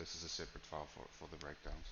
this is a separate file for the breakdowns.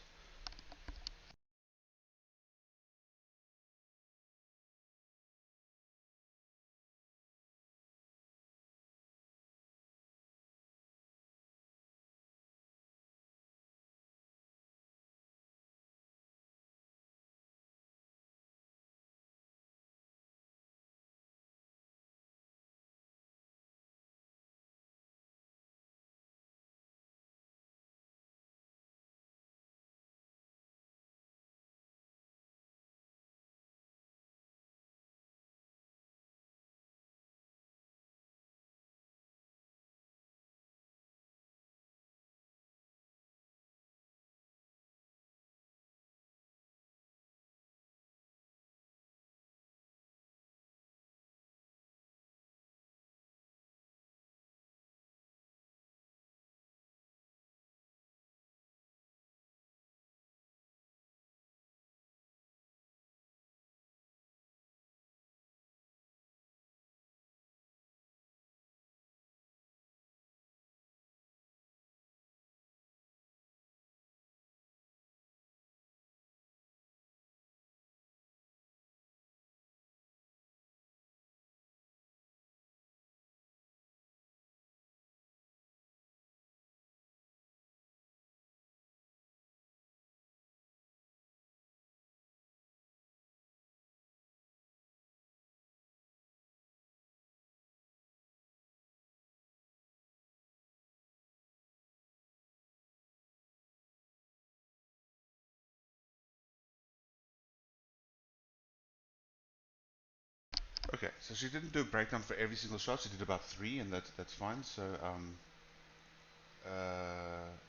Okay, so she didn't do a breakdown for every single shot. She did about three, and that's fine. So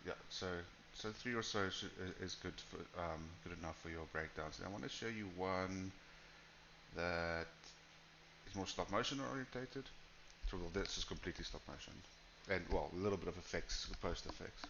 yeah, so three or so is good for good enough for your breakdowns. And I want to show you one that is more stop motion orientated. So well, this is completely stop motion, and well, a little bit of effects, post effects.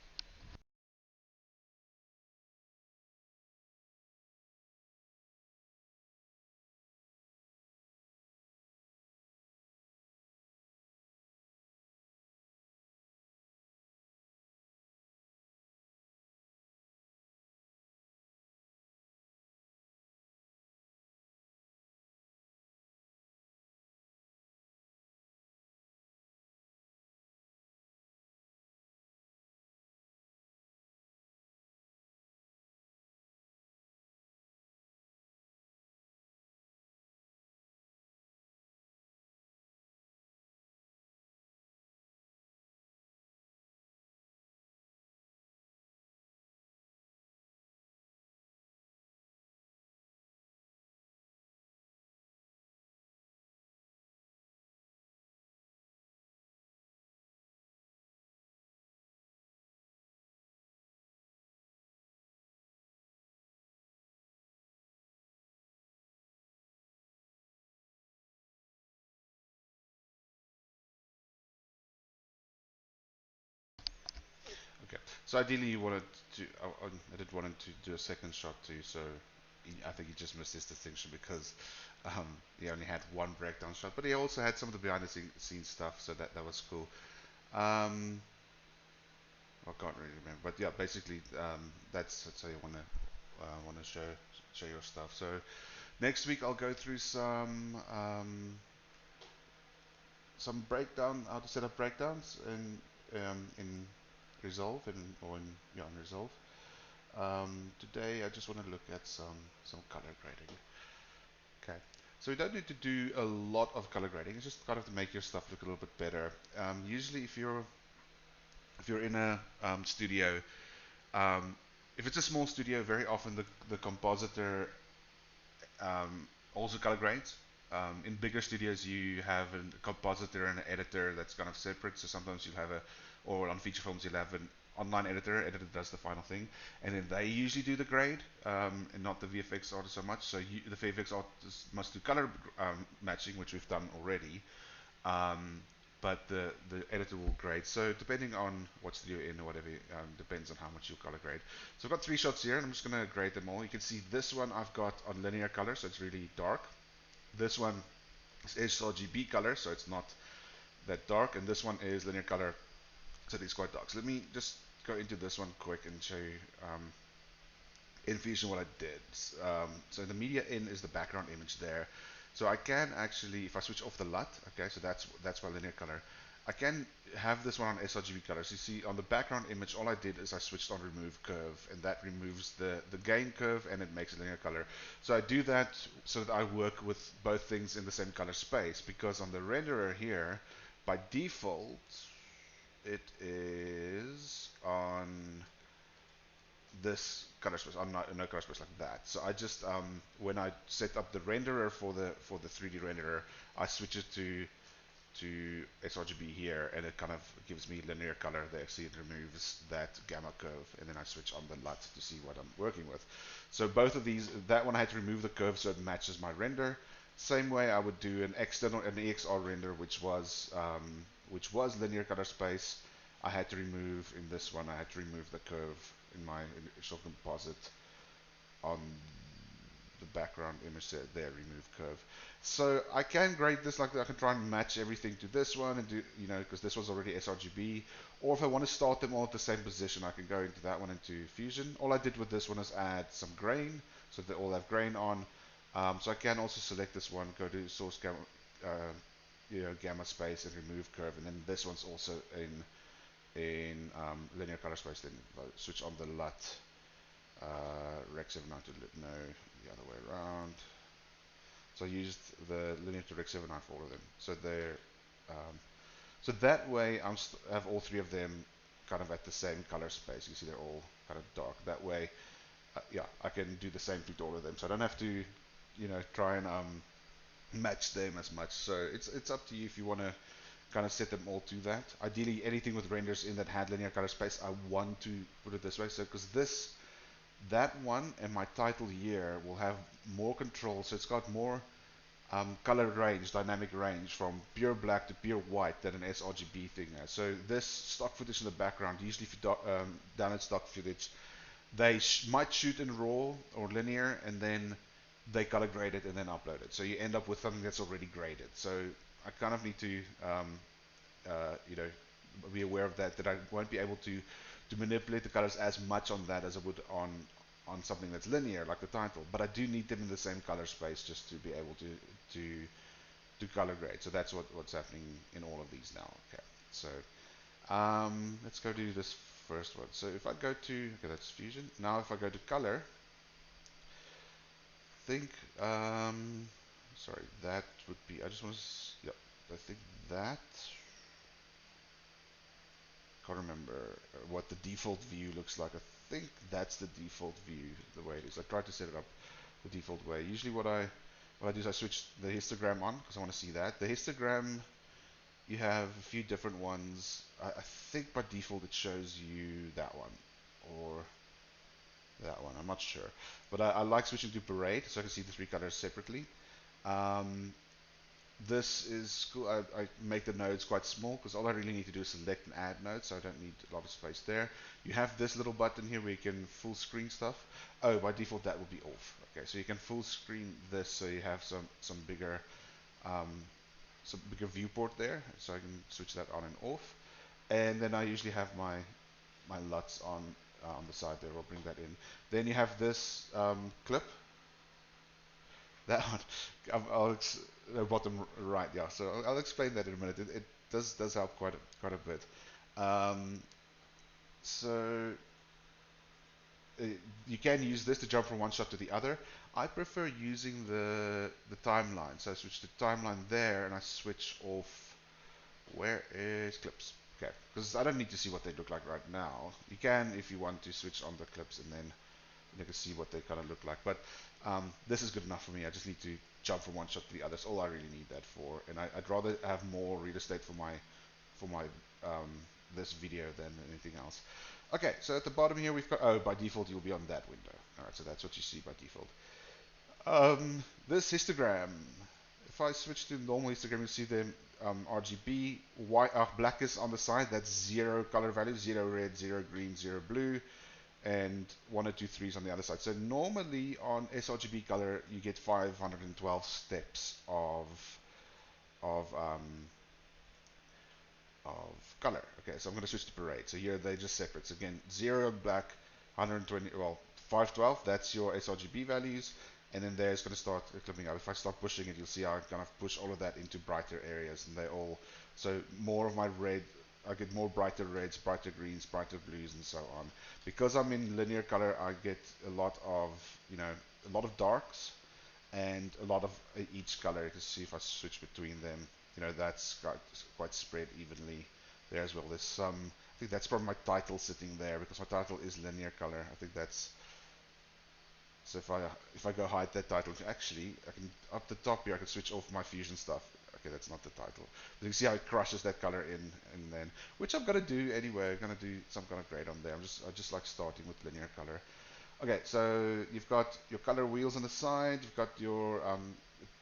Okay, so ideally you wanted to, I did want him to do a second shot too, so I think he just missed this distinction because he only had one breakdown shot, but he also had some of the behind the scenes stuff, so that was cool. Um, I can't really remember, but yeah, basically that's how you want to show your stuff. So next week I'll go through some breakdown, how to set up breakdowns in Resolve or in Resolve. Today I just want to look at some color grading. Okay, so you don't need to do a lot of color grading. It's just kind of to make your stuff look a little bit better. Usually, if you're in a studio, um, if it's a small studio, very often the compositor also color grades. In bigger studios, you have a compositor and an editor that's kind of separate. So sometimes you'll have or on feature films, you'll have an online editor. Editor does the final thing, and then they usually do the grade, and not the VFX artist so much. So the VFX artist must do color matching, which we've done already. Um, but the editor will grade. So depending on what studio you're in or whatever, depends on how much you color grade. So I've got three shots here, and I'm just going to grade them all. You can see this one I've got on linear color, so it's really dark. This one is sRGB color, so it's not that dark, and this one is linear color, so it's quite dark. So let me just go into this one quick and show you in Fusion what I did. So the media in is the background image there. So I can actually, if I switch off the LUT, okay, so that's my linear color. I can have this one on sRGB colors. You see on the background image, all I did is I switched on remove curve, and that removes the gain curve and it makes a linear color. So I do that so that I work with both things in the same color space, because on the renderer here, by default, it is on this color space. I'm not no color space like that. So I just when I set up the renderer for the 3D renderer, I switch it to sRGB here, and it kind of gives me linear color there. See, it removes that gamma curve, and then I switch on the LUT to see what I'm working with. So both of these, that one I had to remove the curve so it matches my render. Same way I would do an EXR render, which was linear color space. I had to remove in this one. I had to remove the curve in my initial composite on the background image there, remove curve. So I can grade this like that. I can try and match everything to this one and do, because this was already sRGB. Or if I want to start them all at the same position, I can go into that one into Fusion. All I did with this one is add some grain, so they all have grain on. So I can also select this one, go to source gamma, gamma space and remove curve, and then this one's also in linear color space. Then switch on the LUT. Rec 79 to no, the other way around. So I used the linear to Rec 79 for all of them. So they're so that way I have all three of them kind of at the same color space. You see they're all kind of dark. That way, yeah, I can do the same thing to all of them. So I don't have to, try and match them as much. So it's up to you if you want to kind of set them all to that. Ideally, anything with renders in that had linear color space, I want to put it this way. So because that one and my title here will have more control, so it's got more color range, dynamic range from pure black to pure white than an sRGB thing has. So this stock footage in the background, usually if you download stock footage, they might shoot in RAW or linear, and then they color grade it and then upload it. So you end up with something that's already graded. So I kind of need to you know, be aware of that I won't be able to manipulate the colors as much on that as I would on something that's linear like the title, but I do need them in the same color space just to be able to color grade. So that's what's happening in all of these now. Okay, so let's go to this first one. So if I go to, okay, that's Fusion. Now if I go to color, think sorry, that would be, I just want to yep, I think that, can't remember what the default view looks like. I think that's the default view, the way it is. I tried to set it up the default way. Usually what I do is I switch the histogram on because I want to see that. The histogram, you have a few different ones. I think by default it shows you that one or that one. I'm not sure. But I like switching to parade so I can see the three colors separately. Um, this is cool. I make the nodes quite small because all I really need to do is select and add nodes, so I don't need a lot of space there. You have this little button here where you can full screen stuff. Oh, by default that will be off. Okay, so you can full screen this, so you have um, some bigger viewport there, so I can switch that on and off. And then I usually have my LUTs on the side there. I'll bring that in. Then you have this clip. That one, bottom right, yeah. So I'll explain that in a minute. It does help quite a bit. Um, so uh, you can use this to jump from one shot to the other. I prefer using the timeline. So I switch to timeline there, and I switch off. Where is clips? Okay, because I don't need to see what they look like right now. You can, if you want to, switch on the clips and then you can see what they kind of look like. But this is good enough for me. I just need to jump from one shot to the other. That's all I really need that for. And I'd rather have more real estate for my this video than anything else. Okay, so at the bottom here we've got, oh, by default you'll be on that window. All right, so that's what you see by default. This histogram, if I switch to normal histogram, you see the RGB. Black is on the side. That's zero color value, zero red, zero green, zero blue, and 1 or 2 threes on the other side. So normally on sRGB color you get 512 steps of of color. Okay, so I'm going to switch to parade. So here they're just separate. So again, 0 black, 120, well, 512, that's your sRGB values. And then there's going to start clipping out. If I start pushing it, you'll see how I kind of push all of that into brighter areas. And they all, so more of my red, I get more brighter reds, brighter greens, brighter blues, and so on. Because I'm in linear color, I get a lot of, a lot of darks and a lot of each color. You can see if I switch between them, that's quite spread evenly there as well. There's some, I think that's probably my title sitting there because my title is linear color. I think that's, so if I go hide that title, actually I can, up the top here I can switch off my fusion stuff. Okay, that's not the title. But you can see how it crushes that color in, and then, which I'm gonna do anyway. I'm gonna do some kind of grade on there. I just like starting with linear color. Okay, so you've got your color wheels on the side, you've got your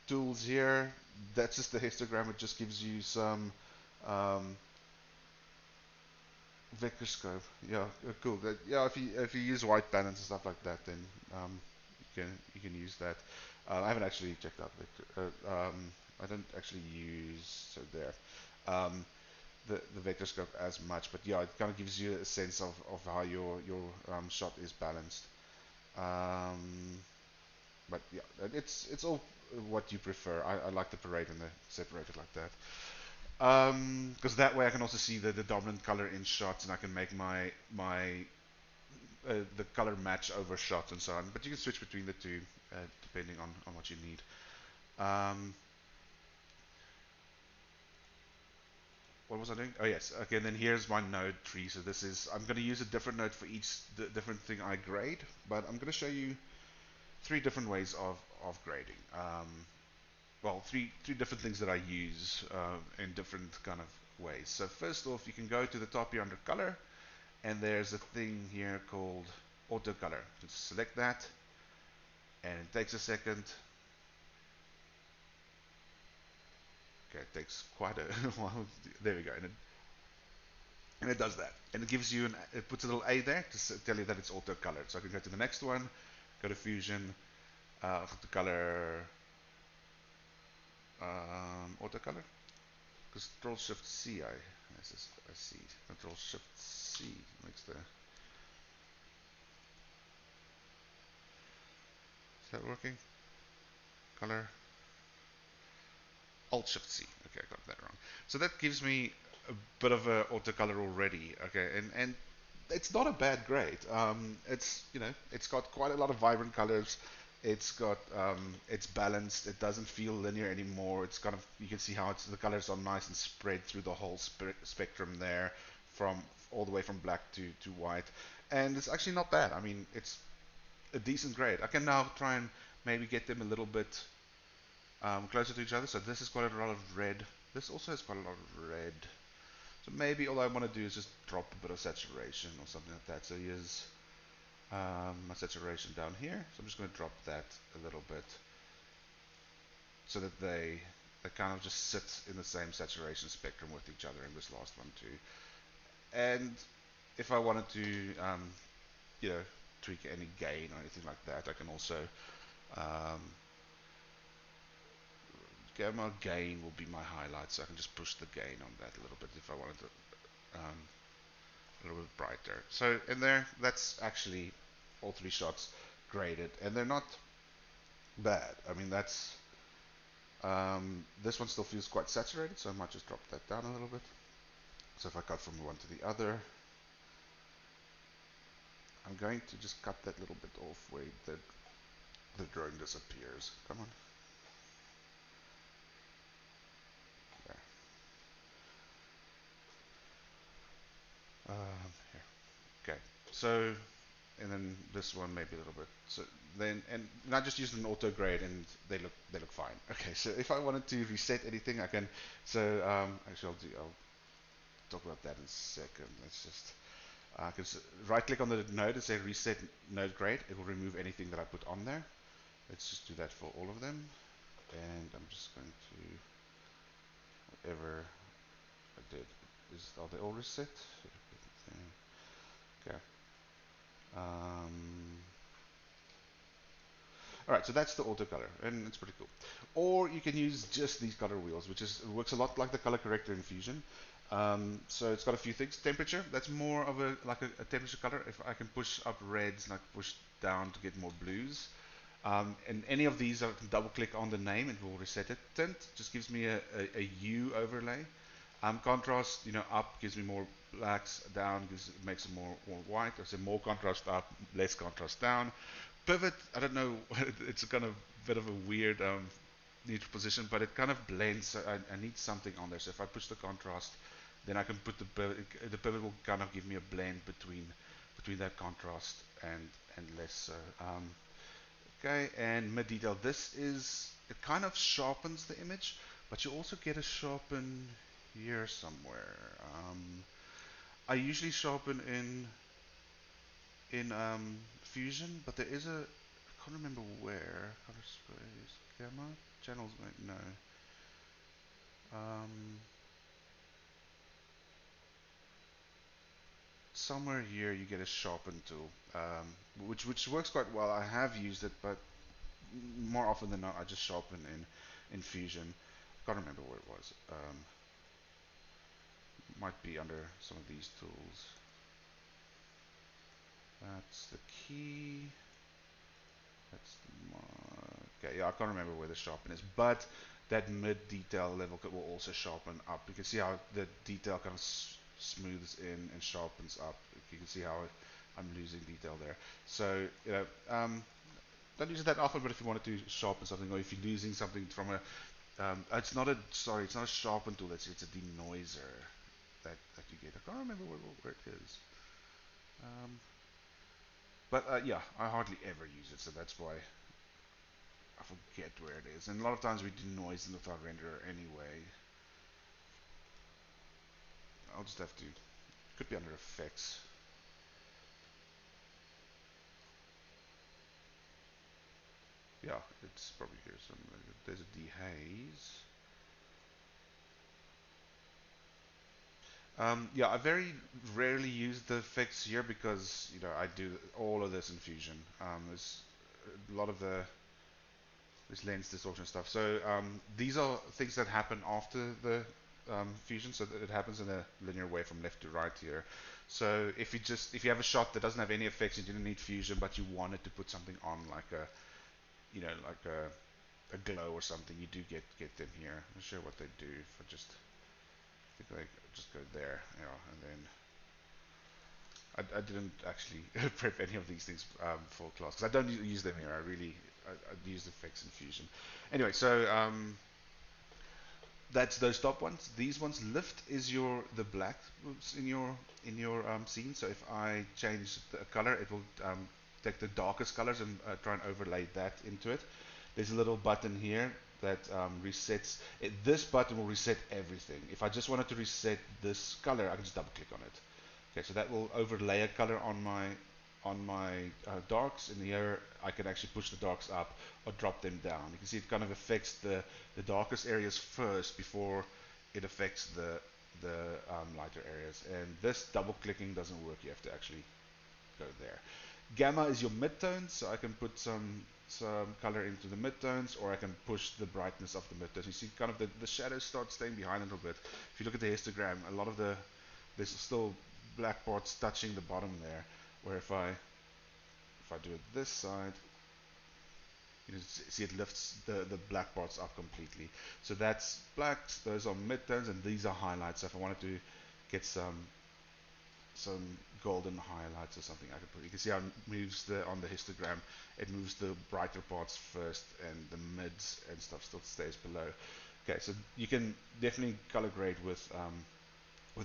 tools here. That's just the histogram. It just gives you some um, vector scope. Yeah, cool. Yeah, if you use white balance and stuff like that, then you can use that. I haven't actually checked out vector. I don't actually use so there. Um, the vector scope as much, but yeah, it kind of gives you a sense of how your shot is balanced. Um, but yeah, it's all what you prefer. I like the parade and the separated like that. Because that way I can also see the dominant color in shots, and I can make my the color match over shots and so on. But you can switch between the two depending on what you need. Um, what was I doing? Oh yes. Okay, and then here's my node tree. So this is, I'm going to use a different node for each different thing I grade, but I'm going to show you three different ways of grading. Well, three different things that I use in different kind of ways. So first off, you can go to the top here under color, and there's a thing here called auto color. Just select that, and it takes a second. Okay, it takes quite a while. There we go, and it does that, and it gives you it puts a little A there to tell you that it's auto colored. So I can go to the next one, go to fusion, the color, auto color. Control Shift C, I see. Control Shift C makes the. Is that working? Color. Alt Shift C. Okay, I got that wrong. So that gives me a bit of a auto color already. Okay, and it's not a bad grade. It's got quite a lot of vibrant colors. It's balanced. It doesn't feel linear anymore. It's kind of, you can see how the colors are nice and spread through the whole spectrum there, from all the way from black to white, and it's actually not bad. I mean, it's a decent grade. I can now try and maybe get them a little bit closer to each other. So this is quite a lot of red. This also has quite a lot of red. So maybe all I want to do is just drop a bit of saturation or something like that. So here's my saturation down here. So I'm just going to drop that a little bit so that they kind of just sit in the same saturation spectrum with each other in this last one too. And if I wanted to, you know, tweak any gain or anything like that, I can also um, gamma gain will be my highlight, so I can just push the gain on that a little bit if I wanted to a little bit brighter. So in there, that's actually all three shots graded, and they're not bad. I mean, that's this one still feels quite saturated, so I might just drop that down a little bit. So if I cut from one to the other, I'm going to just cut that little bit off where the drawing disappears. Come on. There. Here. Okay. So, and then this one maybe a little bit. So then, and I just used an auto grade, and they look fine. Okay. So if I wanted to reset anything, I can. So actually, I'll talk about that in a second. Let's just. I can right click on the node and say reset node grade. It will remove anything that I put on there. Let's just do that for all of them. And I'm just going to, whatever I did, are they all reset? Okay. Um, all right, so that's the auto color, and it's pretty cool. Or you can use just these color wheels, which works a lot like the color corrector in Fusion. So it's got a few things. Temperature, that's more of a like a temperature color. If I can push up reds and I can push down to get more blues. And any of these, I can double click on the name and it will reset it. Tint just gives me a hue overlay. Contrast, up gives me more blacks, down makes it more white. Or say more contrast up, less contrast down. Pivot, I don't know, it's a kind of bit of a weird neutral position, but it kind of blends. So I need something on there. So if I push the contrast, then I can put the pivot. The pivot will kind of give me a blend between that contrast and less. Okay, and mid detail. This is it kind of sharpens the image, but you also get a sharpen here somewhere. I usually sharpen in Fusion, but there is I can't remember where. Color space, gamma, channels. No. Um, Somewhere here you get a sharpen tool, which works quite well. I have used it, but more often than not, I just sharpen in Fusion. I can't remember where it was. Might be under some of these tools. That's the key. That's okay. Yeah, I can't remember where the sharpen is, but that mid detail level will also sharpen up. You can see how the detail kind of smooths in and sharpens up. You can see how I'm losing detail there. So don't use it that often, but if you wanted to sharpen something, or if you're losing something from it's not a sharpen tool. It's a denoiser that you get. I can't remember where it is. Um, but yeah, I hardly ever use it, so that's why I forget where it is. And a lot of times we denoise in with our renderer anyway. I'll just have to. Could be under effects. Yeah, it's probably here somewhere. There's a dehaze. Yeah, I very rarely use the effects here because I do all of this in Fusion. There's a lot of this lens distortion stuff. So these are things that happen after the fusion, so that it happens in a linear way from left to right here. So if you have a shot that doesn't have any effects, you didn't need fusion, but you wanted to put something on like a glow or something, you do get them here. I'm not sure what they do. If I think I just go there, and then I didn't actually prep any of these things for class because I don't use them here. I use effects in Fusion. Anyway, so that's those top ones. These ones, lift is the black in your scene. So if I change the color, it will take the darkest colors and try and overlay that into it. There's a little button here that resets it. This button will reset everything. If I just wanted to reset this color, I can just double click on it. Okay, so that will overlay a color on my darks, and here I can actually push the darks up or drop them down. You can see it kind of affects the darkest areas first before it affects the lighter areas. And this double clicking doesn't work. You have to actually go there. Gamma is your midtones, so I can put some color into the midtones, or I can push the brightness of the midtones. You see kind of the shadows start staying behind a little bit. If you look at the histogram, a lot of there's still black parts touching the bottom there, where if I do it this side, you see it lifts the black parts up completely. So that's blacks, those are midtones, and these are highlights. So if I wanted to get some golden highlights or something, I could put. You can see how it moves on the histogram. It moves the brighter parts first, and the mids and stuff still stays below. Okay, so you can definitely color grade with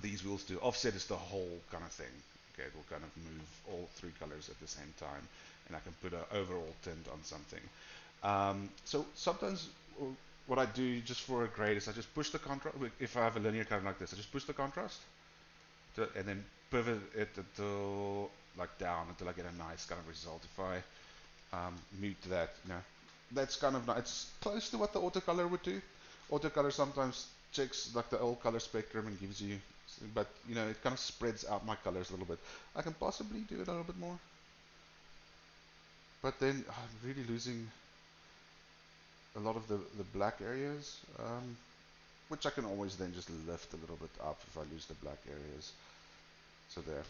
these wheels too. Offset is the whole kind of thing. Okay, it will kind of move all three colors at the same time, and I can put an overall tint on something. So sometimes what I do just for a grade is I just push the contrast. If I have a linear color like this, I just push the contrast and then pivot it until like down until I get a nice kind of result. If I mute that, that's kind of it's close to what the autocolor would do. Autocolor sometimes checks like the old color spectrum and gives you, but it kind of spreads out my colors a little bit. I can possibly do it a little bit more, but then I'm really losing a lot of the black areas. which I can always then just lift a little bit up if I lose the black areas. So there,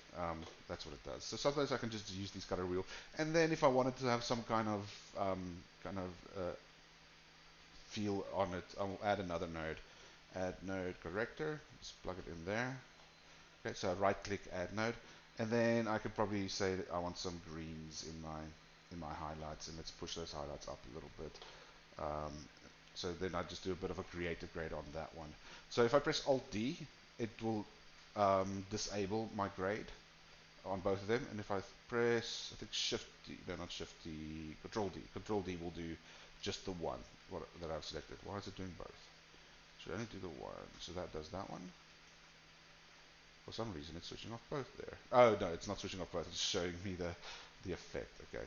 that's what it does. So sometimes I can just use these color wheel, and then if I wanted to have some kind of feel on it, I'll add another node. Add node corrector. Just plug it in there. Okay, so I right click, add node, and then I could probably say that I want some greens in my highlights, and let's push those highlights up a little bit. Um, so then I just do a bit of a creative grade on that one. So if I press Alt D, it will disable my grade on both of them. And if I press, I think Shift D, no, not Shift D, Control D. Control D will do just the one that I've selected. Why is it doing both? Should only do the one. So that does that one. For some reason, it's switching off both there. Oh no, it's not switching off both. It's showing me the effect. Okay.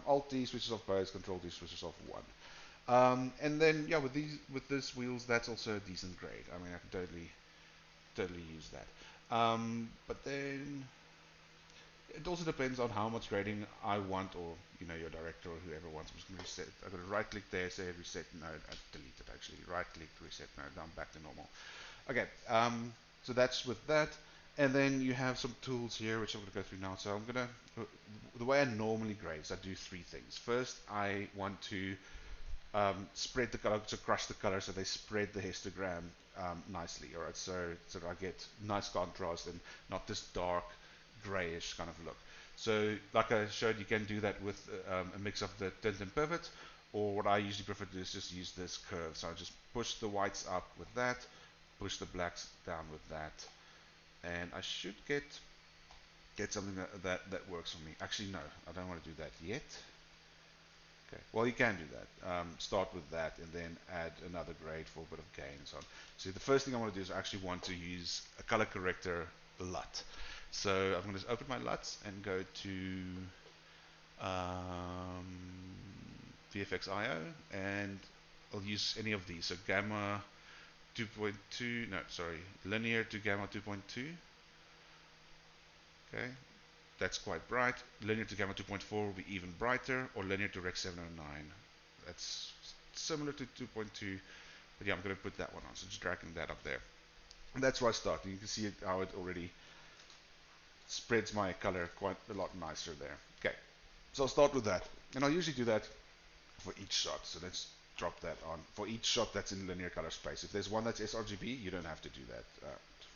Alt D switches off both. Control D switches off one. And then yeah, with these wheels, that's also a decent grade. I mean, I can totally use that. But then it also depends on how much grading I want, or your director or whoever wants. I'm just going to reset. I'm going to right click there, say reset node, and delete it actually. Right click, reset node, now I'm back to normal. Okay, so that's with that. And then you have some tools here, which I'm going to go through now. So the way I normally grade is I do three things. First, I want to spread the color, so crush the color so they spread the histogram nicely. All right, so I get nice contrast and not this dark grayish kind of look. So like I showed, you can do that with a mix of the tint and pivot, or what I usually prefer to do is just use this curve. So I just push the whites up with that, push the blacks down with that, and I should get something that works for me. Actually, no, I don't want to do that yet. Okay. Well, you can do that. Start with that and then add another grade for a bit of gain and so on. So the first thing I want to do is I actually want to use a color corrector LUT. So I'm going to open my LUTs and go to um, VFX IO, and I'll use any of these. So gamma 2.2, no, sorry, linear to gamma 2.2. Okay, that's quite bright. Linear to gamma 2.4 will be even brighter, or linear to rec 709. That's similar to 2.2, but yeah, I'm going to put that one on. So just dragging that up there. And that's where I start. And you can see how it already spreads my color quite a lot nicer there. Okay, so I'll start with that. And I'll usually do that for each shot. So let's drop that on. For each shot that's in linear color space. If there's one that's sRGB, you don't have to do that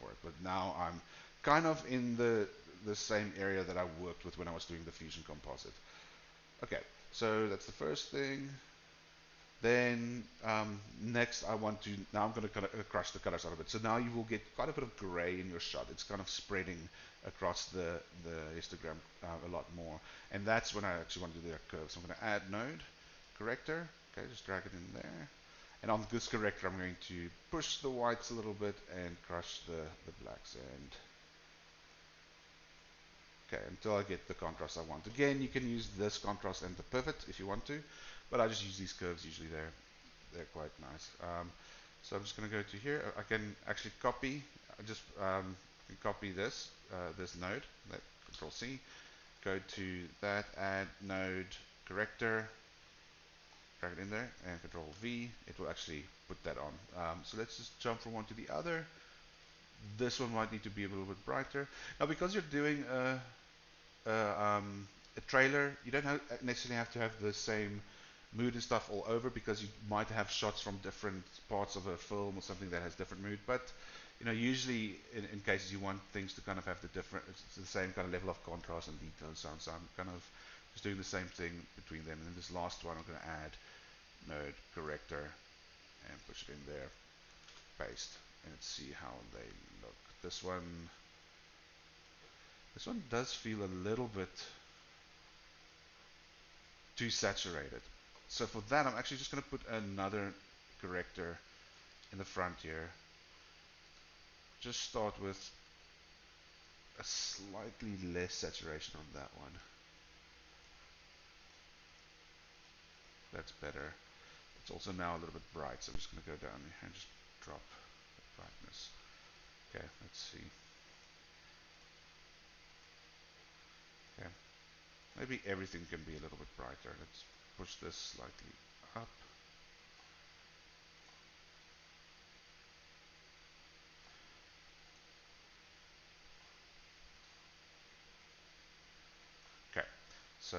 for it. But now I'm kind of in the same area that I worked with when I was doing the fusion composite. Okay, so that's the first thing. Then next I want to, now I'm going to crush the colors out of it. So now you will get quite a bit of gray in your shot. It's kind of spreading across the histogram a lot more. And that's when I actually want to do that curve. So I'm going to add node, corrector. Okay, just drag it in there. And on this corrector, I'm going to push the whites a little bit and crush the blacks. And okay, until I get the contrast I want. Again, you can use this contrast and the pivot if you want to, but I just use these curves usually. They're quite nice. So I'm just going to go to here. I can actually copy. I just copy this this node. Control C. Go to that. Add node corrector. Drag it in there and Control V. It will actually put that on. So let's just jump from one to the other. This one might need to be a little bit brighter. Now, because you're doing a trailer, you don't necessarily have to have the same mood and stuff all over, because you might have shots from different parts of a film or something that has different mood. But usually in cases you want things to kind of have the same kind of level of contrast and detail and so on. So I'm kind of just doing the same thing between them. And then this last one, I'm going to add node corrector and push it in there, paste, and let's see how they look. This one does feel a little bit too saturated. So for that, I'm actually just going to put another corrector in the front here. Just start with a slightly less saturation on that one. That's better. It's also now a little bit bright, so I'm just going to go down here and just drop the brightness. Okay, let's see. Okay, maybe everything can be a little bit brighter. Let's push this slightly up. So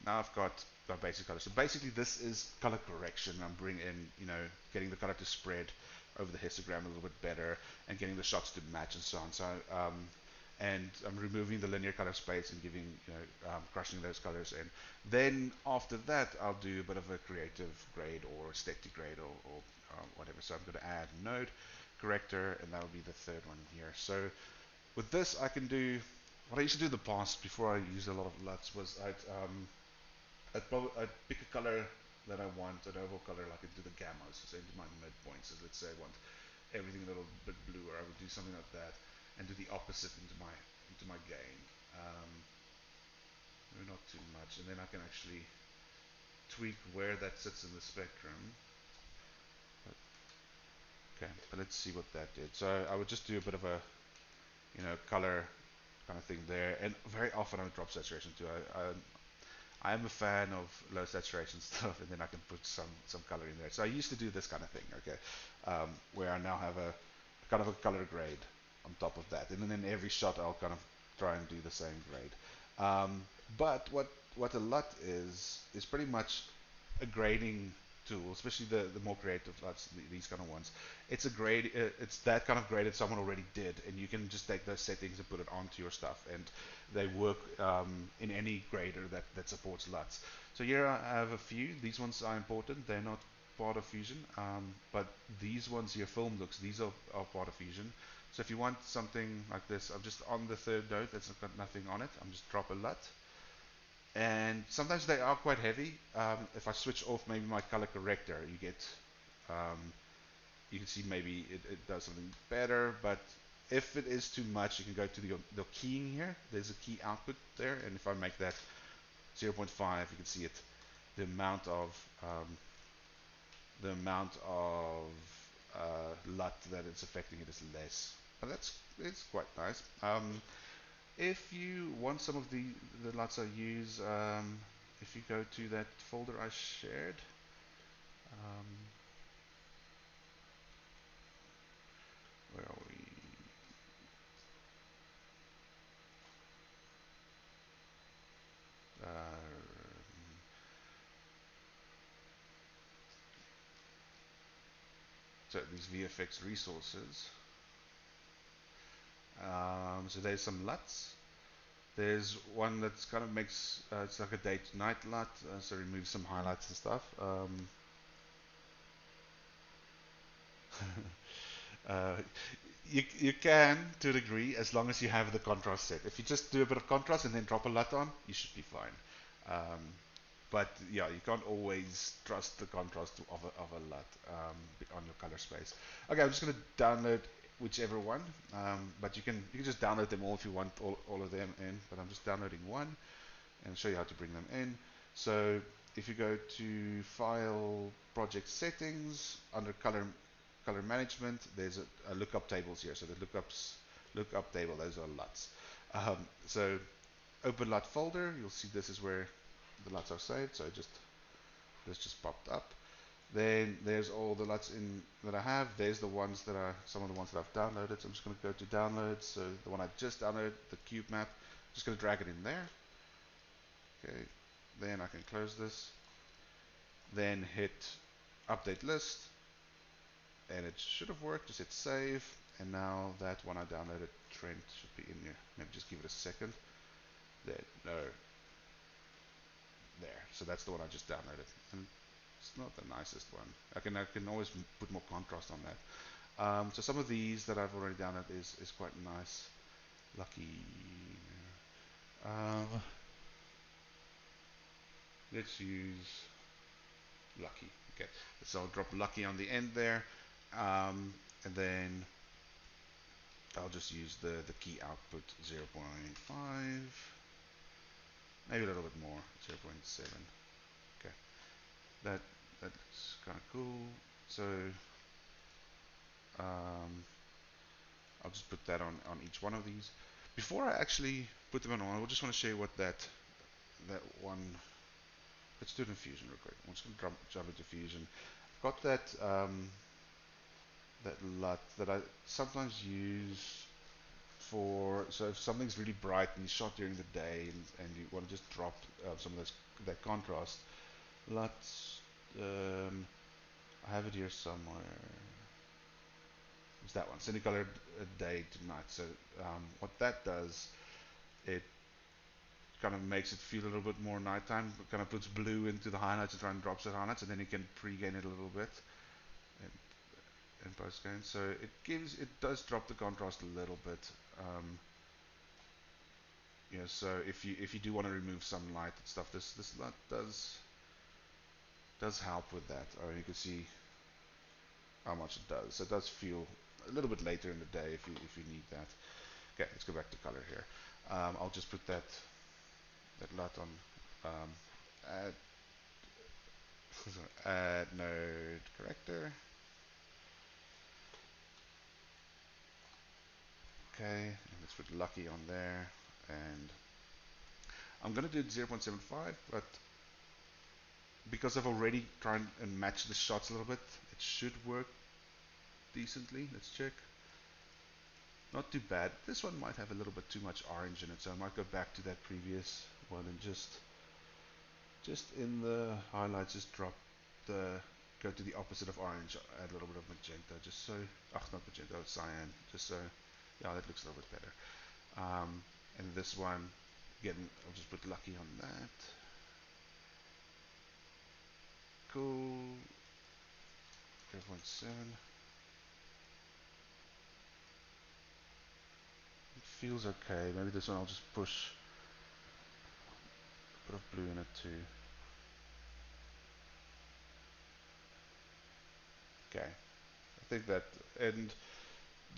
now I've got my basic color. So basically this is color correction. I'm bringing in, getting the color to spread over the histogram a little bit better and getting the shots to match and so on. So, and I'm removing the linear color space and giving, crushing those colors in. Then after that, I'll do a bit of a creative grade or aesthetic grade or whatever. So I'm going to add node corrector, and that'll be the third one here. So with this, I can do what I used to do in the past before I used a lot of LUTs was I'd pick a color that I want, an overall color, like into the gammas, so into my midpoints. So let's say I want everything a little bit bluer. I would do something like that, and do the opposite into my gain. Um, Maybe not too much, and then I can actually tweak where that sits in the spectrum. Okay, but let's see what that did. So I would just do a bit of a, color kind of thing there, and very often I would drop saturation too. I am a fan of low saturation stuff, and then I can put some color in there. So I used to do this kind of thing, okay, where I now have a kind of a color grade on top of that, and then in every shot I'll kind of try and do the same grade. But what a LUT is pretty much a grading tool, especially the more creative LUTs, these kind of ones. It's a grade, it's that kind of grade that someone already did, and you can just take those settings and put it onto your stuff, and they work in any grader that supports LUTs. So here I have a few. These ones are important. They're not part of Fusion, but these ones here, film looks, these are part of Fusion. So if you want something like this, I'm just on the third node that's got nothing on it. I'm just drop a LUT, and sometimes they are quite heavy. If I switch off maybe my color corrector, um, you can see maybe it does something better. But if it is too much, you can go to the keying here. There's a key output there, and if I make that 0.5, you can see it. The amount of um, the amount of LUT that it's affecting it is less. But it's quite nice. If you want some of the LUTs I use, if you go to that folder I shared, um, where are we? So these VFX resources. So there's some LUTs. There's one that's kind of makes it's like a day to night LUT, so removes some highlights and stuff. Uh, you can to a degree as long as you have the contrast set. If you just do a bit of contrast and then drop a LUT on, you should be fine. Um, but yeah, you can't always trust the contrast of a LUT on your color space. Okay, I'm just going to download whichever one, but you can just download them all if you want all of them in. But I'm just downloading one and show you how to bring them in. So if you go to File, Project Settings, under Color Management, there's a lookup tables here. So the lookup table, those are LUTs. So open LUT folder, you'll see this is where the LUTs are saved. So this just popped up. Then there's all the LUTs that I have. There's some of the ones that I've downloaded. So I'm just going to go to downloads. So the one I just downloaded, the cube map, just going to drag it in there. Okay, then I can close this, then hit update list, and it should have worked. Just hit save, and now that one I downloaded, Trent, should be in here. Maybe just give it a second. There, no, there. So that's the one I just downloaded, and it's not the nicest one. I can always put more contrast on that. So some of these that I've already downloaded is quite nice. Lucky. Um, let's use Lucky. Okay, so I'll drop Lucky on the end there, and then I'll just use the key output 0.5, maybe a little bit more, 0.7. Okay, that that's kind of cool. So um, I'll just put that on each one of these. Before I actually put them on, I just want to show you what that one. Let's do it in Fusion real quick. I'm just going to jump into Fusion. I've got that LUT that I sometimes use for, so if something's really bright and you shot during the day and you want to just drop some of that contrast, let's, I have it here somewhere. It's that one, Cinecolored day to night. So what that does, it kind of makes it feel a little bit more nighttime. It kind of puts blue into the highlights and try and drops the highlights, and then you can pre-gain it a little bit in, in post-gain. So it does drop the contrast a little bit. Um, yeah, so if you do want to remove some light and stuff, this light does help with that. Oh, you can see how much it does. So it does feel a little bit later in the day if you need that. Okay, let's go back to color here. I'll just put that light on. Add add node corrector. Okay, and let's put lucky on there. And I'm gonna do it 0.75, but because I've already tried and matched the shots a little bit, it should work decently. Let's check. Not too bad. This one might have a little bit too much orange in it, so I might go back to that previous one and just in the highlights, just drop the, go to the opposite of orange, add a little bit of magenta, just so, not magenta, cyan, just so, yeah, that looks a little bit better. And this one, again, I'll just put lucky on that. Cool. 0.7. It feels okay. Maybe this one I'll just push a bit of blue in it too. Okay. I think that, and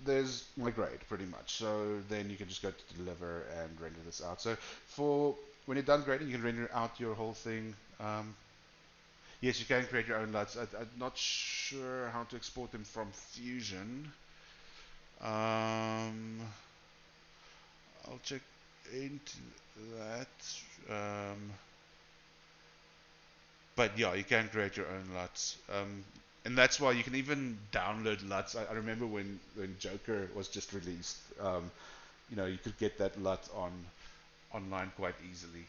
there's my grade pretty much. So then you can just go to deliver and render this out. So for when you're done grading, you can render out your whole thing. Yes, you can create your own LUTs. I'm not sure how to export them from Fusion. I'll check into that. Um, but yeah, you can create your own LUTs. And that's why you can even download LUTs. I remember when Joker was just released, you could get that LUT online quite easily.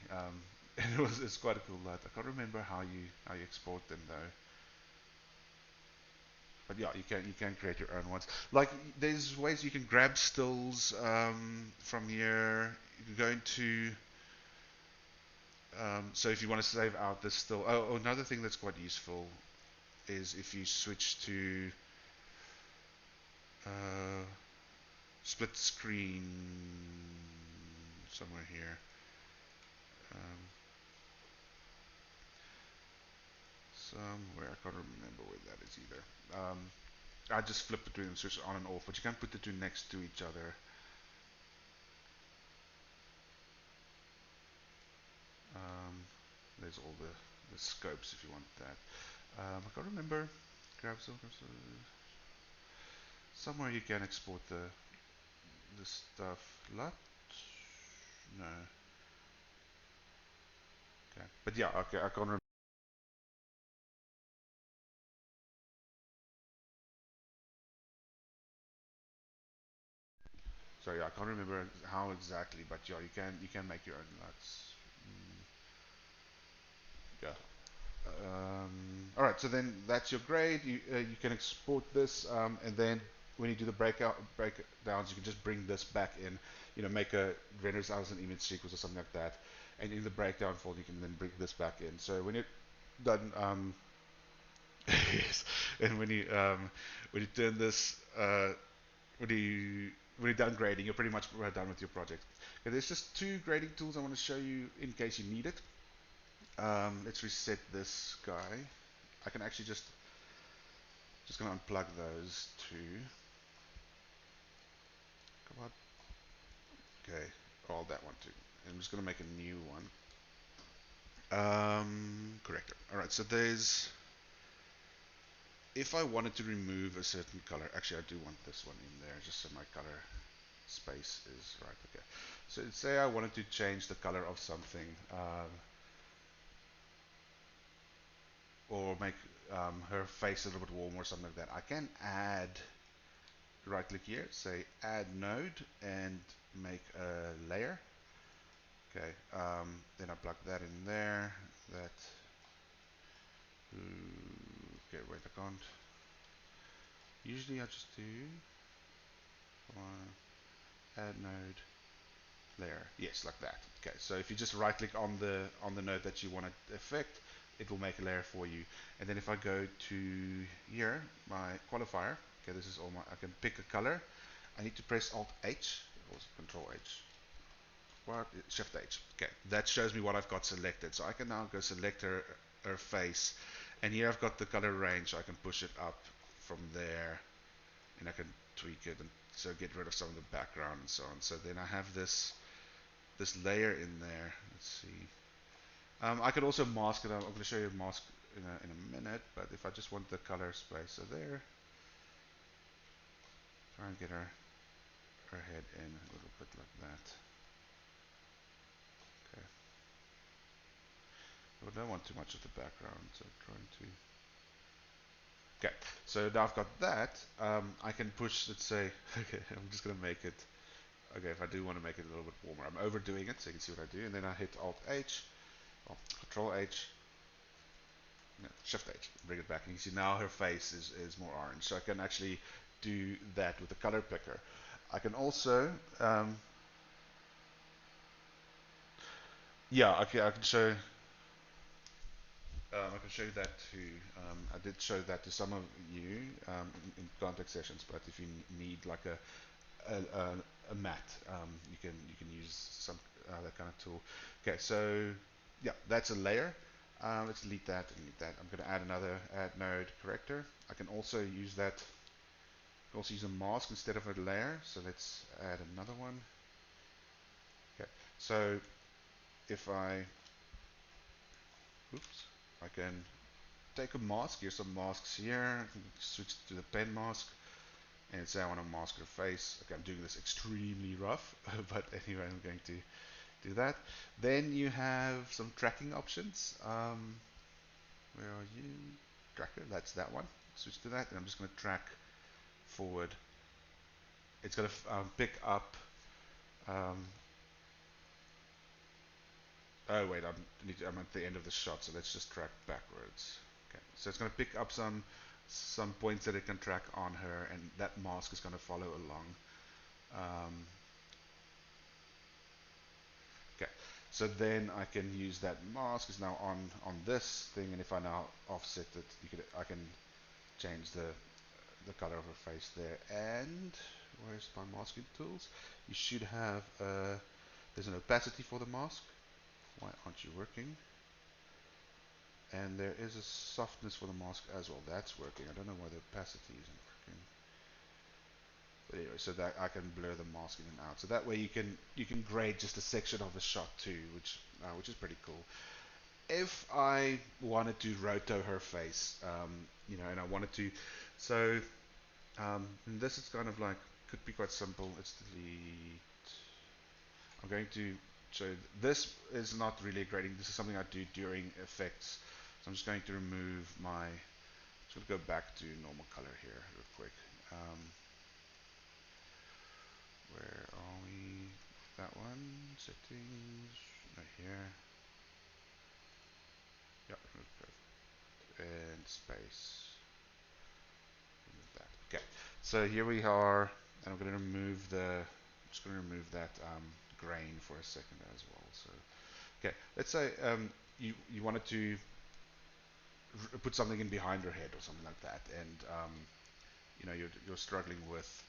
And it's quite a cool LUT. I can't remember how you export them though. But yeah, you can create your own ones. Like there's ways you can grab stills from here. You can go into so if you want to save out this still. Oh, another thing that's quite useful is if you switch to uh, split screen somewhere here. Um, Somewhere I can't remember where that is either. I just flip between them, switch on and off, but you can't put the two next to each other. Um, there's all the scopes if you want that. I can't remember. Grab some, somewhere you can export the stuff. Lot? No. Okay. But yeah, okay, I can't remember. So yeah, I can't remember how exactly, but yeah, you can make your own lots. Mm, yeah. All right, so then that's your grade. You can export this, and then when you do the breakdowns, you can just bring this back in. Make a renders as an image sequence or something like that, and in the breakdown folder, you can then bring this back in. So when you're done, yes, and when you turn this, when you when you're done grading, you're pretty much done with your project. Okay, there's just two grading tools I want to show you in case you need it. Let's reset this guy. I can actually just gonna unplug those two. Come on. Okay, all that one too. I'm just gonna make a new one. Corrector. All right. So there's, if I wanted to remove a certain color, actually I do want this one in there just so my color space is right. Okay. So say I wanted to change the color of something, or make her face a little bit warm or something like that. I can add, right click here, say add node, and make a layer. Okay, then I plug that in there. That. Okay, wait, I can't. Usually I just do add node layer. Yes, like that. Okay, so if you just right click on the node that you want to affect, it will make a layer for you. And then if I go to here, my qualifier, okay, this is all my, I can pick a color. I need to press Alt H or Control H. What? Shift H. Okay, that shows me what I've got selected. So I can now go select her face, and here I've got the color range. So I can push it up from there, and I can tweak it and so get rid of some of the background and so on. So then I have this layer in there. Let's see. I could also mask it. I'm going to show you a mask in a minute. But if I just want the color space, so there, try and get her head in a little bit like that. Okay. I don't want too much of the background, so I'm trying to. Okay, so now I've got that. I can push, let's say, okay, I'm just going to make it, okay, if I do want to make it a little bit warmer, I'm overdoing it so you can see what I do, and then I hit Alt H, or Control H, no, Shift H, bring it back, and you see now her face is more orange. So I can actually do that with the color picker. I can also, yeah, okay, I can show you that too. I did show that to some of you in contact sessions, but if you need like a mat, you can use some that kind of tool. Okay, so yeah, that's a layer. Let's delete that and delete that. I'm going to add another add node corrector. I can also use that. Also use a mask instead of a layer. So let's add another one. Okay, so if I, oops, I can take a mask. Here's some masks here. I can switch to the pen mask and say I want to mask her face. Okay, I'm doing this extremely rough, but anyway, I'm going to do that. Then you have some tracking options. Where are you? Tracker, that's that one. Switch to that, and I'm just going to track forward. It's going to pick up. Um, oh wait, I'm at the end of the shot, so let's just track backwards. Okay, so it's going to pick up some points that it can track on her, and that mask is going to follow along. Um, okay, so then I can use that mask is now on this thing, and if I now offset it, I can change the color of her face there. And where's my masking tools? You should have there's an opacity for the mask. Why aren't you working? And there is a softness for the mask as well. That's working. I don't know why the opacity isn't working. But anyway, so that I can blur the mask in and out. So that way you can grade just a section of a shot too, which is pretty cool. If I wanted to roto her face, and I wanted to, so and this is kind of like could be quite simple. Let's delete. I'm going to show this is not really a grading. This is something I do during effects. So I'm just going to remove my. Just going to go back to normal color here real quick. Um, where are we? That one settings right here. Yep, and space. Remove that. Okay, so here we are, and I'm going to remove the. I'm just going to remove that grain for a second as well. So, okay, let's say you wanted to put something in behind her head or something like that, and you're struggling with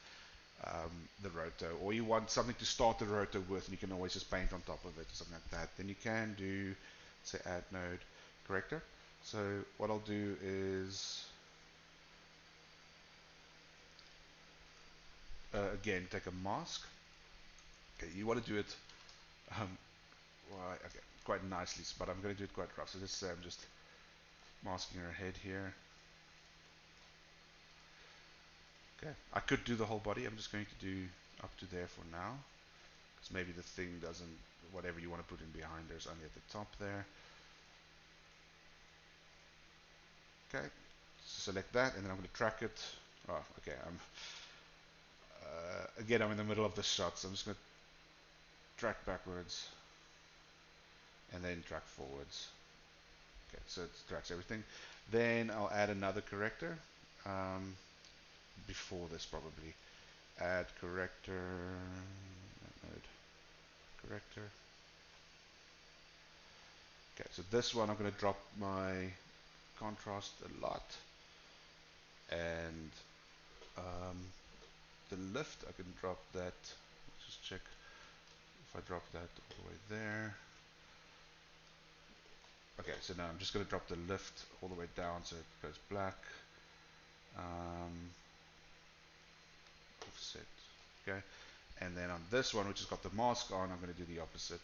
the roto, or you want something to start the roto with, and you can always just paint on top of it or something like that. Then you can do, say, add node corrector. So what I'll do is again take a mask. Okay, you want to do it um, okay, quite nicely, but I'm going to do it quite rough. So let's say I'm just masking her head here. Okay, I could do the whole body. I'm just going to do up to there for now, because maybe the thing doesn't, whatever you want to put in behind there's only at the top there. Okay, so select that, and then I'm going to track it. Oh, okay, again, I'm in the middle of the shot, so I'm just going to drag backwards, and then drag forwards. Okay, so it drags everything. Then I'll add another corrector. Um, Before this probably. Add corrector, node, corrector. Okay, so this one I'm going to drop my contrast a lot, and um, the lift I can drop that. Let's just check if I drop that all the way there. Okay, so now I'm just going to drop the lift all the way down so it goes black. Um, Offset. Okay, and then on this one, which has got the mask on, I'm going to do the opposite.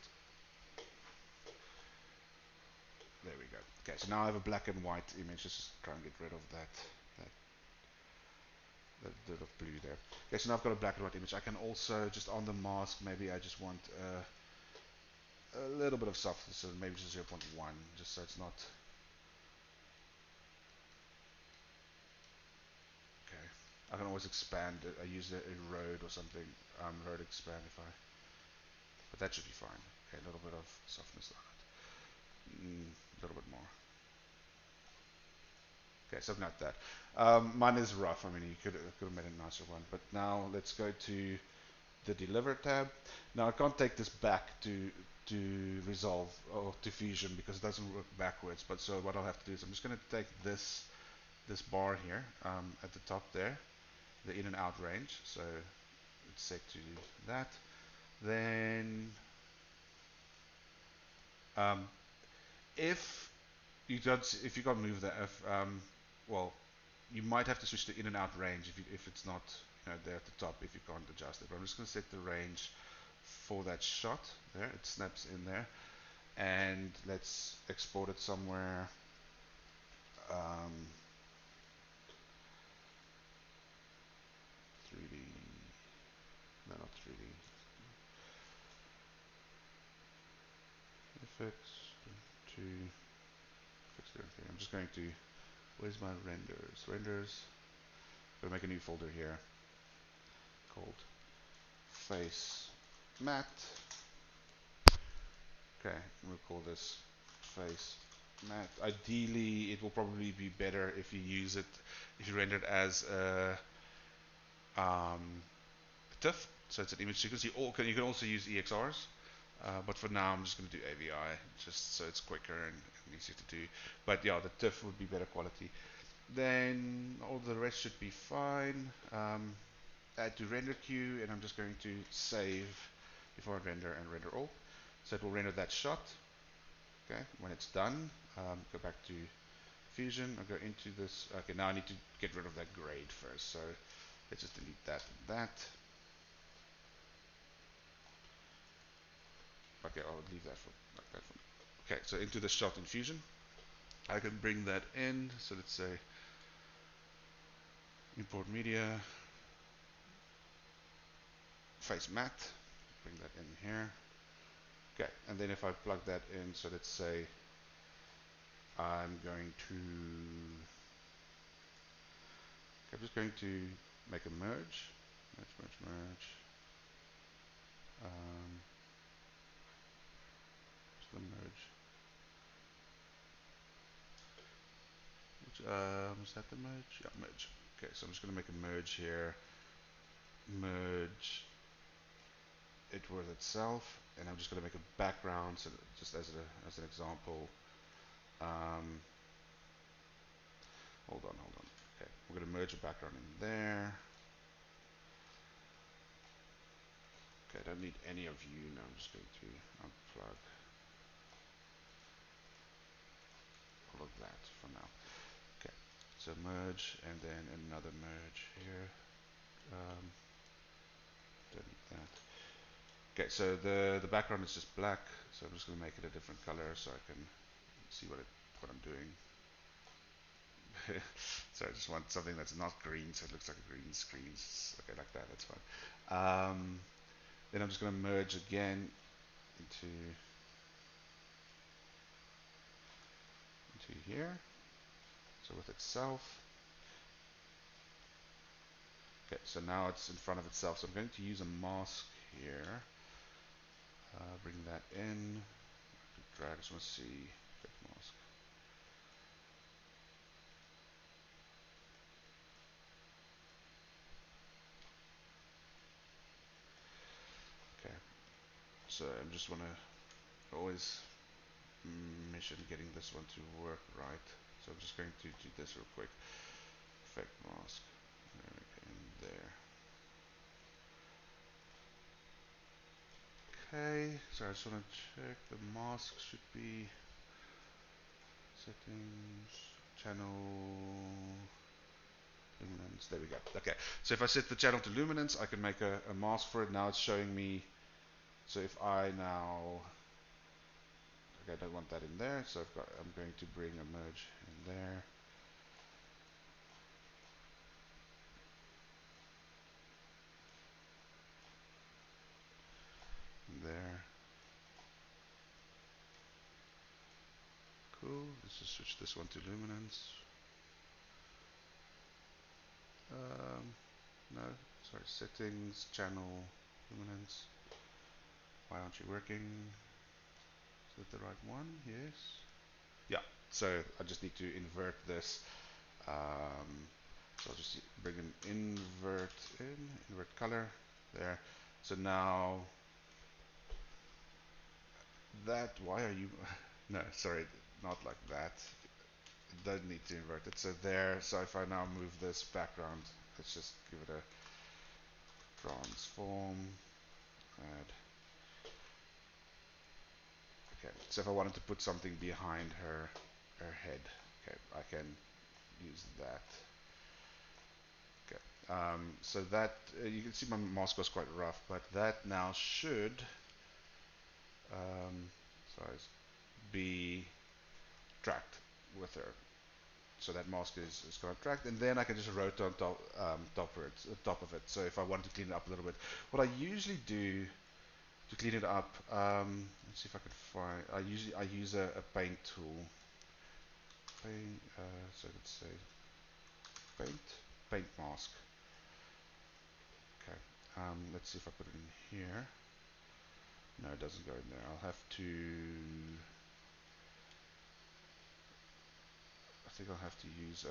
There we go. Okay, so now I have a black and white image. Let's just try and get rid of that bit of blue there. Okay, so now I've got a black and white image. I can also, just on the mask, maybe I just want a little bit of softness, so maybe just 0.1, just so it's not. Okay, I can always expand it. I use a road or something, road expand if I, but that should be fine. Okay, a little bit of softness on it, a little bit more. Okay, something like that. Mine is rough. I mean, you could have made a nicer one. But now let's go to the Deliver tab. Now I can't take this back to Resolve or to Fusion because it doesn't work backwards. But so what I'll have to do is I'm just going to take this bar here at the top there, the in and out range. So it's set to that. Then um, if if you can't move that, well, you might have to switch to in and out range if it's not there at the top if you can't adjust it. But I'm just going to set the range for that shot there. It snaps in there, and let's export it somewhere. Um, 3D, no, not 3D. VFX to fix everything. I'm just going to. Where's my renders? Renders. I'm going to make a new folder here called face matte. Okay, we'll call this face matte. Ideally, it will probably be better if you use it, if you render it as TIFF, so it's an image sequence. You can also use EXRs, but for now I'm just going to do AVI, just so it's quicker and easier to do. But yeah, the TIFF would be better quality. Then all the rest should be fine. Add to render queue, and I'm just going to save before I render and render all. So it will render that shot. Okay, when it's done, go back to Fusion. I'll go into this. Okay, now I need to get rid of that grade first. So let's just delete that and that. Okay, I'll leave that for like that for. Okay, so into the shot in Fusion, I can bring that in. So let's say import media, face matte. Bring that in here. Okay, and then if I plug that in, so let's say I'm going to. I'm just going to make a merge. Merge. Just the merge. Was that the merge? Yeah, merge. Okay, so I'm just going to make a merge here. Merge it with itself, and I'm just going to make a background. So just as an example, um, hold on. Okay, we're going to merge a background in there. Okay, I don't need any of you now. I'm just going to unplug all of that for now. Okay, so merge, and then another merge here. Don't need that. Okay, so the background is just black, so I'm just going to make it a different color so I can see what I'm doing. So I just want something that's not green, so it looks like a green screen. Okay, like that. That's fine. Then I'm just going to merge again into here. So with itself. Okay, so now it's in front of itself. So I'm going to use a mask here. in. Drag. I just want to see effect mask. Okay. So I just want to always mission getting this one to work right. So I'm just going to do this real quick. Effect mask. In there. Okay. So I just want to check the mask should be settings, channel, luminance. There we go. Okay. So if I set the channel to luminance, I can make a mask for it. Now it's showing me. So if I now, okay, I don't want that in there. So I'm going to bring a merge in there. There. Cool. Let's just switch this one to luminance. No, sorry, settings, channel, luminance. Why aren't you working? Is that the right one? Yes. Yeah. So I just need to invert this. So I'll just bring an invert color there. So now that, why are you, no, sorry, not like that. It doesn't need to invert it. So there, so if I now move this background, let's just give it a transform, add. Okay, so if I wanted to put something behind her head, okay, I can use that. Okay, so that you can see my mask was quite rough, but that now should sorry, be tracked with her. So that mask is going to track, and then I can just rotate on top of it. So if I want to clean it up a little bit, what I usually do to clean it up, let's see if I can find. I use a paint tool. Paint. So let's say paint mask. Okay. Let's see if I put it in here. No, it doesn't go in there. I'll have to. I think I'll have to use a.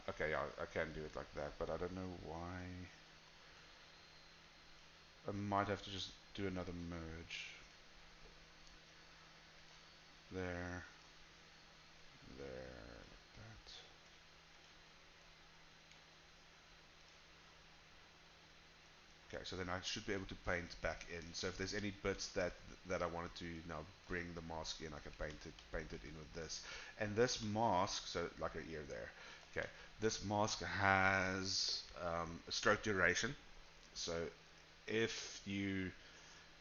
Okay, yeah, I can do it like that, but I don't know why. I might have to just do another merge. There, there, like that. Okay, so then I should be able to paint back in. So if there's any bits that I wanted to now bring the mask in, I can paint it in with this. And this mask, so like her ear there. Okay, this mask has a stroke duration. So if you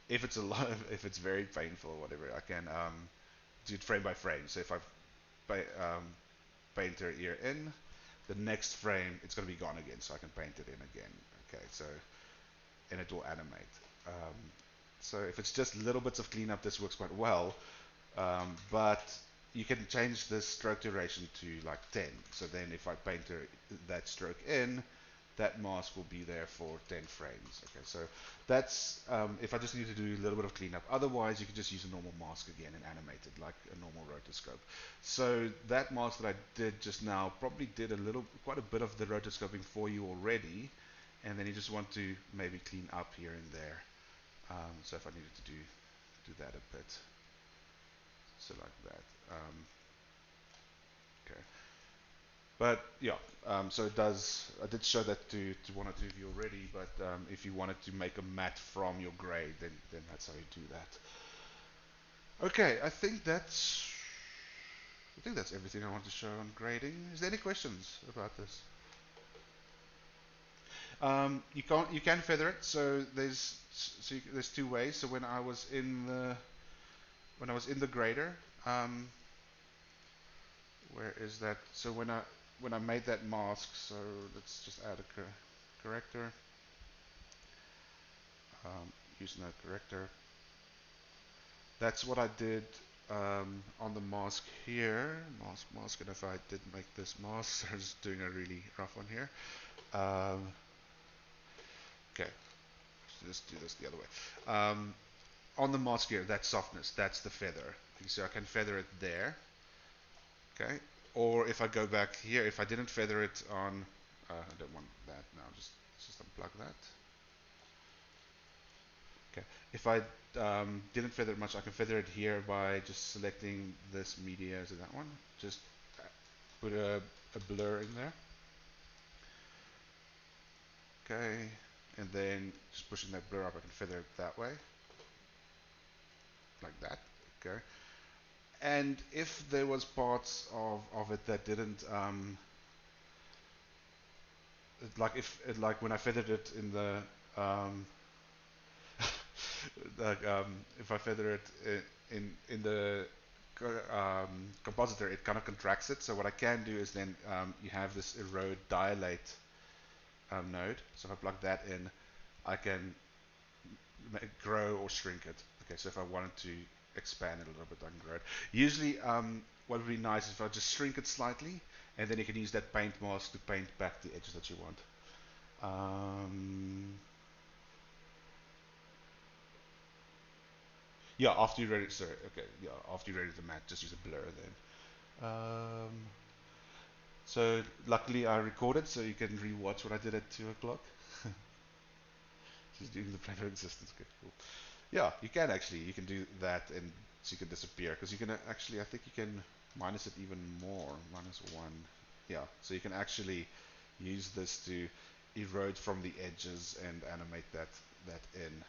if it's a lot if it's very painful or whatever, I can do it frame by frame. So if I paint her ear in, the next frame it's going to be gone again, so I can paint it in again. Okay, so and it will animate. Um, so if it's just little bits of cleanup, this works quite well. But you can change the stroke duration to like 10. So then if I paint that stroke in, that mask will be there for 10 frames. Okay, so that's if I just need to do a little bit of cleanup. Otherwise, you can just use a normal mask again and animate it like a normal rotoscope. So that mask that I did just now probably did quite a bit of the rotoscoping for you already, and then you just want to maybe clean up here and there. So if I needed to do that a bit, so like that. Okay. But yeah, so it does. I did show that to one or two of you already. But if you wanted to make a matte from your grey, then that's how you do that. Okay, I think that's everything I want to show on grading. Is there any questions about this? You can feather it. There's two ways. So when I was in the grader, where is that? So when I made that mask, so let's just add a corrector. Using that corrector. That's what I did on the mask here. Mask, and if I did make this mask, I'm just doing a really rough one here. Um, Okay, so let's do this the other way. On the mask here, that's softness, that's the feather. So I can feather it there, okay? Or if I go back here, if I didn't feather it on, I don't want that now, just unplug that. Okay, if I didn't feather it much, I can feather it here by just selecting this media, is it that one? Just put a blur in there, okay? And then just pushing that blur up, I can feather it that way, like that, okay? And if there was parts of it that didn't, like like when I feathered it in the, um, like if I feather it in the compositor, it kind of contracts it. So what I can do is then you have this erode dilate node. So if I plug that in, I can grow or shrink it. Okay, so if I wanted to expand it a little bit, I can grow it. Usually, what would be nice is if I just shrink it slightly, and then you can use that paint mask to paint back the edges that you want. Um, yeah, after you ready, sorry, okay, yeah, after you ready the matte, just use a blur then. So luckily I recorded, so you can rewatch what I did at 2 o'clock. Just doing the playback assistance. Okay, cool. Yeah, you can actually. You can do that, and so you can disappear because you can actually. I think you can minus it even more. -1. Yeah, so you can actually use this to erode from the edges and animate that in.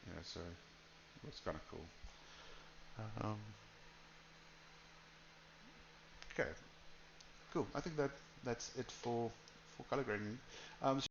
Yeah, so it's kind of cool. Um, okay, cool. I think that's it for color grading. So